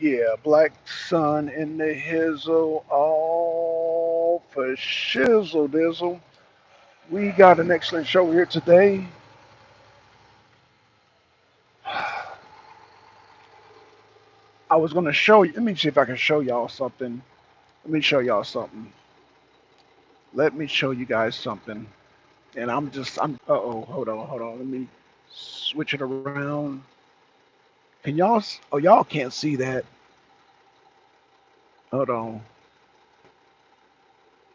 Yeah, Black Sun in the Hizzle, all for shizzle dizzle. We got an excellent show here today. I was going to show you, let me see if I can show y'all something. Let me show y'all something. Let me show you guys something. And uh-oh, hold on. Let me switch it around. Can y'all, oh, y'all can't see that. Hold on.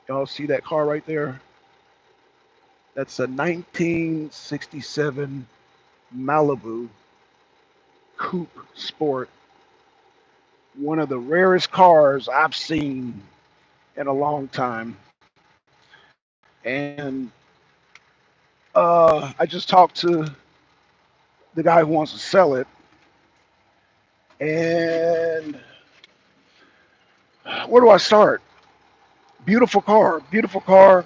Y'all see that car right there? That's a 1967 Malibu Coupe Sport, one of the rarest cars I've seen in a long time. And I just talked to the guy who wants to sell it. And where do I start? Beautiful car, beautiful car.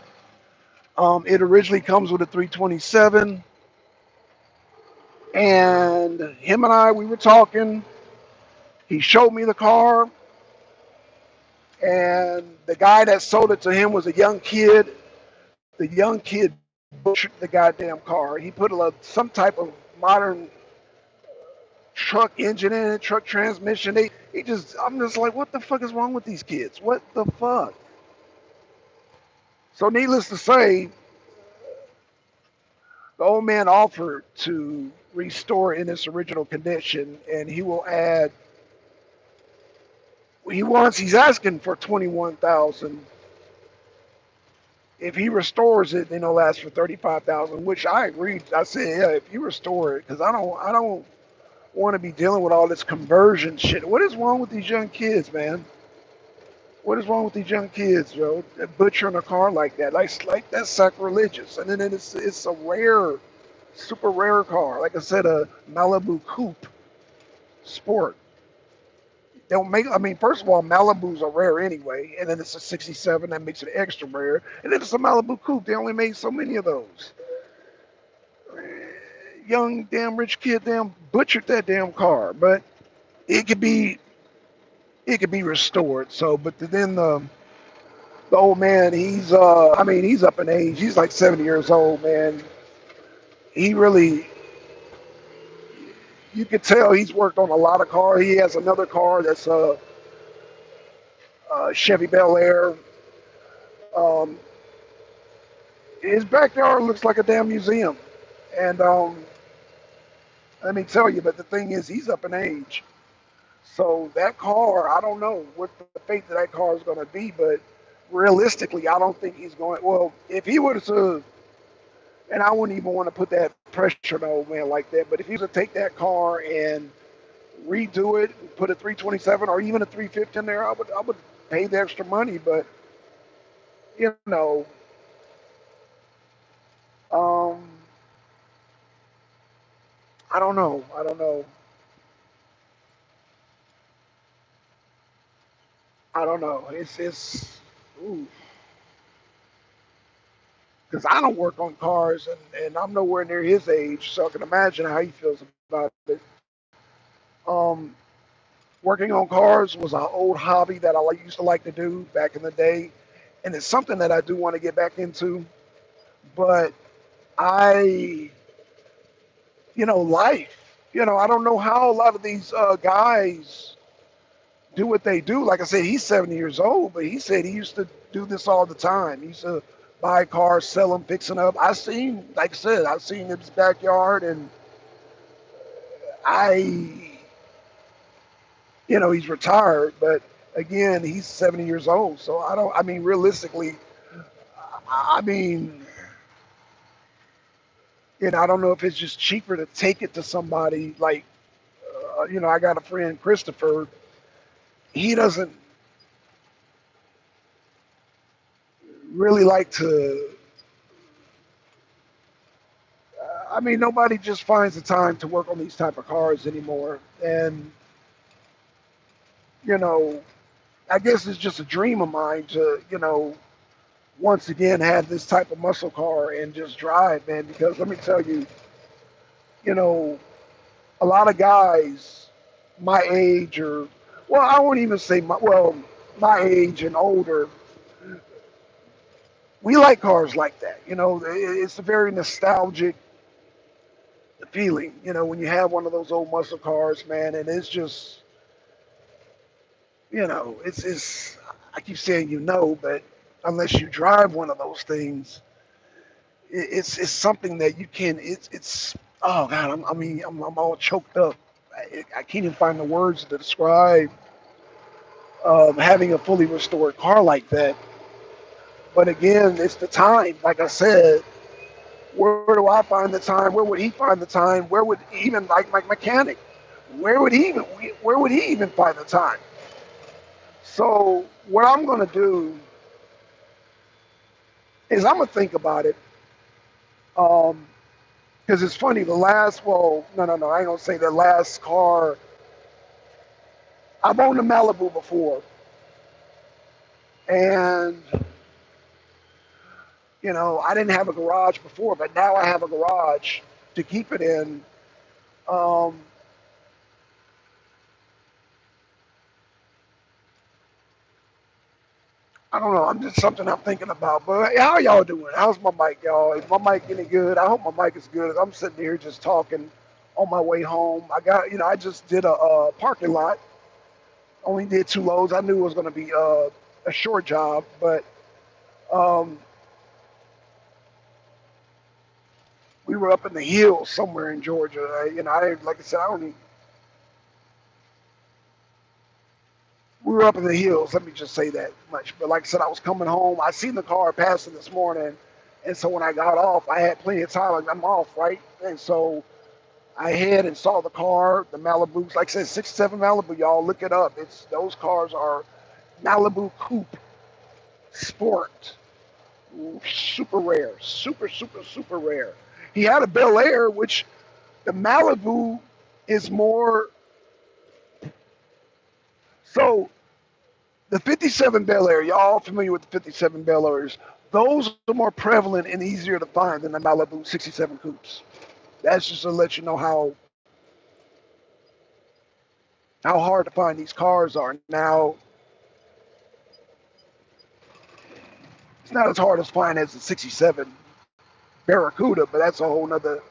It originally comes with a 327. And him and I, we were talking. He showed me the car. And the guy that sold it to him was a young kid. The young kid butchered the goddamn car. He put some type of modern truck engine in it, truck transmission. I'm just like, what the fuck is wrong with these kids? What the fuck? So, needless to say, the old man offered to restore it in its original condition, and he will add. He's asking for 21,000. If he restores it, then it'll last for 35,000. Which I agreed. I said, yeah, if you restore it, because I don't want to be dealing with all this conversion shit. What is wrong with these young kids, man? What is wrong with these young kids, yo? Butchering a car like that, like that's sacrilegious. And then it's a rare, super rare car. Like I said, a Malibu Coupe Sport. They don't make. I mean, first of all, Malibus are rare anyway, and then it's a '67 that makes it extra rare. And then it's a Malibu Coupe. They only made so many of those. Young, damn rich kid, damn butchered that damn car, but it could be it could be restored. So, but then the old man, I mean, he's up in age. He's like 70 years old, man. He really, you could tell he's worked on a lot of cars. He has another car that's a Chevy Bel Air. Um, his backyard looks like a damn museum. And let me tell you, but the thing is, he's up in age. So that car, I don't know what the fate of that car is going to be, but realistically, I don't think he's going. Well, if he were to, and I wouldn't even want to put that pressure on an old man like that, but if he was to take that car and redo it, put a 327 or even a 350 in there, I would pay the extra money. But you know, um, I don't know. I don't know. I don't know. It's ooh, because I don't work on cars and I'm nowhere near his age, so I can imagine how he feels about it. Um, Working on cars was an old hobby that used to like to do back in the day, and it's something that I do want to get back into. But I, life. I don't know how a lot of these guys do what they do. Like I said, he's 70 years old, but he said he used to do this all the time. He used to buy cars, sell them, fix them up. Like I said, I've seen his backyard, and I, he's retired, but again, he's 70 years old. So I mean, realistically, I mean, I don't know if it's just cheaper to take it to somebody like, I got a friend, Christopher. He doesn't really like to, I mean, nobody just finds the time to work on these type of cars anymore. And, you know, I guess it's just a dream of mine to, once again have this type of muscle car and just drive, man. Because let me tell you, you know, a lot of guys my age or well, I won't even say my age and older, we like cars like that. You know, it's a very nostalgic feeling. You know, when you have one of those old muscle cars, man, and it's just, you know, it's. I keep saying you know, but unless you drive one of those things, it's something that you can. It's oh God, I'm all choked up. I can't even find the words to describe having a fully restored car like that. But again, it's the time. Like I said, where do I find the time? Where would he find the time? Where would even like my mechanic? Where would he even find the time? So what I'm gonna do is I'm gonna think about it. Um, because it's funny. The last, well, no, I ain't gonna say the last car. I've owned a Malibu before, and you know I didn't have a garage before, but now I have a garage to keep it in. Um, I don't know. I'm just something I'm thinking about. But hey, how y'all doing? How's my mic, y'all? Is my mic any good? I hope my mic is good. I'm sitting here just talking on my way home. I got, you know, I just did a parking lot. Only did 2 loads. I knew it was going to be a short job, but um, we were up in the hills somewhere in Georgia. You know, like I said, I don't even, we were up in the hills. Let me just say that much. But like I said, I was coming home. I seen the car passing this morning, and so when I got off, I had plenty of time. Like I'm off, right? And so I had and saw the car, the Malibus. Like I said, '67 Malibu. Y'all look it up. It's those cars are Malibu Coupe Sport, super rare, super rare. He had a Bel Air, which the Malibu is more. So the '57 Bel Air, y'all familiar with the '57 Bel Airs? Those are more prevalent and easier to find than the Malibu '67 coupes. That's just to let you know how hard to find these cars are now. It's not as hard as finding as the '67 Barracuda, but that's a whole nother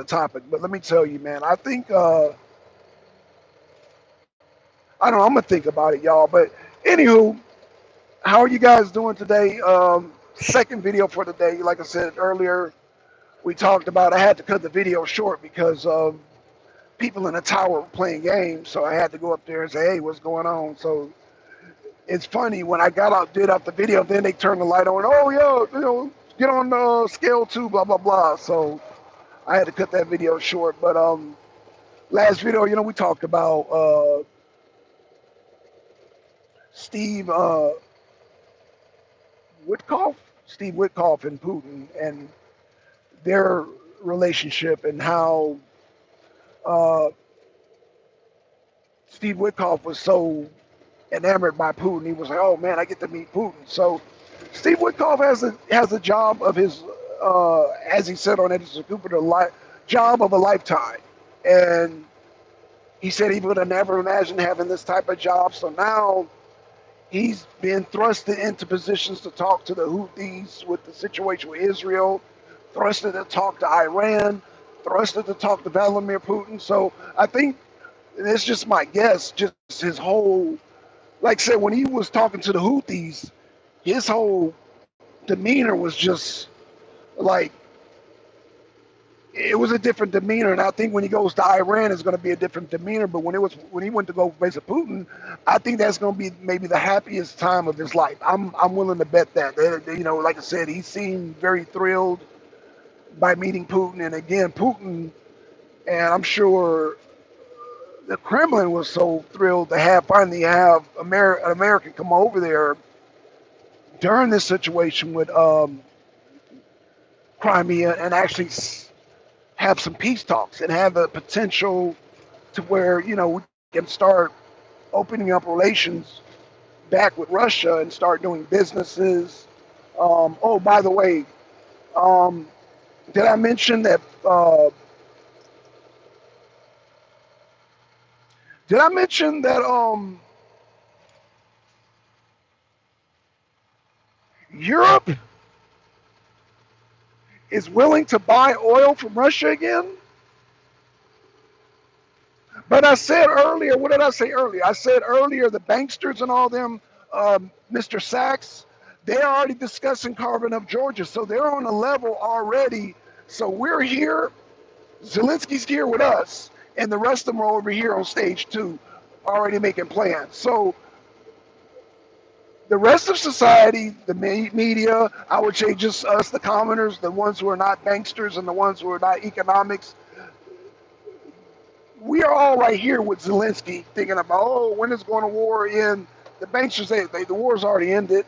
topic. But let me tell you, man, I think I don't know. I'm gonna think about it, y'all. But anywho, how are you guys doing today? Second video for the day. Like I said earlier, we talked about. I had to cut the video short because people in the tower were playing games, so I had to go up there and say, "Hey, what's going on?" So it's funny when I got out, did out the video, then they turned the light on. Oh, yo, you know, get on scale 2, blah blah blah. So I had to cut that video short. But last video, you know, we talked about Steve Witkoff, Steve Witkoff and Putin and their relationship and how uh, Steve Witkoff was so enamored by Putin. He was like, "Oh man, I get to meet Putin." So Steve Witkoff has a job of his, as he said on Edison Cooper, job of a lifetime, and he said he would have never imagined having this type of job. So now he's been thrusted into positions to talk to the Houthis with the situation with Israel, thrusted to talk to Iran, thrusted to talk to Vladimir Putin. So I think, and it's just my guess, just his whole, like I said, when he was talking to the Houthis, his whole demeanor was just like, it was a different demeanor, and I think when he goes to Iran, it's going to be a different demeanor. But when he went to go visit Putin, I think that's going to be maybe the happiest time of his life. I'm willing to bet that. You know, like I said, he seemed very thrilled by meeting Putin, and again, Putin, and I'm sure the Kremlin was so thrilled to finally have an American come over there during this situation with Crimea and actually have some peace talks and have a potential to where, you know, we can start opening up relations back with Russia and start doing businesses. Oh, by the way, um, did I mention that Did I mention that Europe is willing to buy oil from Russia again? But I said earlier, what did I say earlier? I said earlier the banksters and all them, Mr. Sachs, they're already discussing carving up Georgia. So they're on a level already. So we're here, Zelensky's here with us, and the rest of them are over here on stage two, already making plans. So the rest of society, the media, I would say just us, the commoners, the ones who are not banksters and the ones who are not economics, we are all right here with Zelensky thinking about, oh, when is going to war end? The banksters say the war's already ended.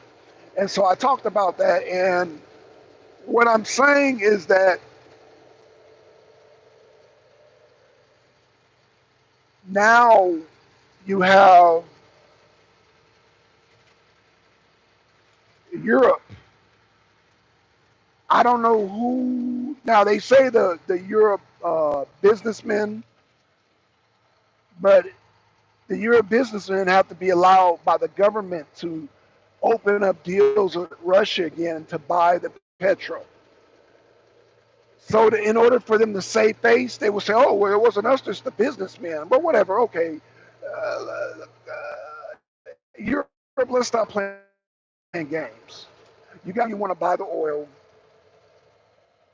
And so I talked about that. And what I'm saying is that now you have Europe. I don't know who. Now they say the Europe businessmen, but the Europe businessmen have to be allowed by the government to open up deals with Russia again to buy the petrol. So in order for them to save face, they will say, "Oh, well, it wasn't us, it's the businessmen." But whatever, okay. Europe, let's stop playing games. You want to buy the oil,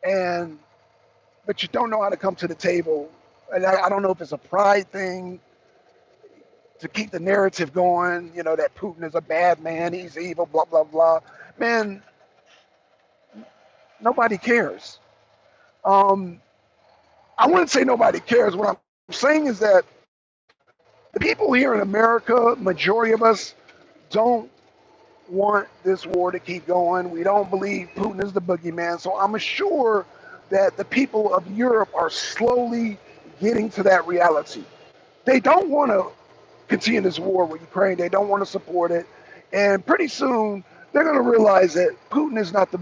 and but you don't know how to come to the table. And I don't know if it's a pride thing to keep the narrative going. You know that Putin is a bad man, he's evil, blah blah blah. Man, nobody cares. Um, I wouldn't say nobody cares. What I'm saying is that the people here in America, majority of us, don't want this war to keep going. We don't believe Putin is the boogeyman. So I'm sure that the people of Europe are slowly getting to that reality. They don't want to continue this war with Ukraine. They don't want to support it. And pretty soon they're going to realize that Putin is not the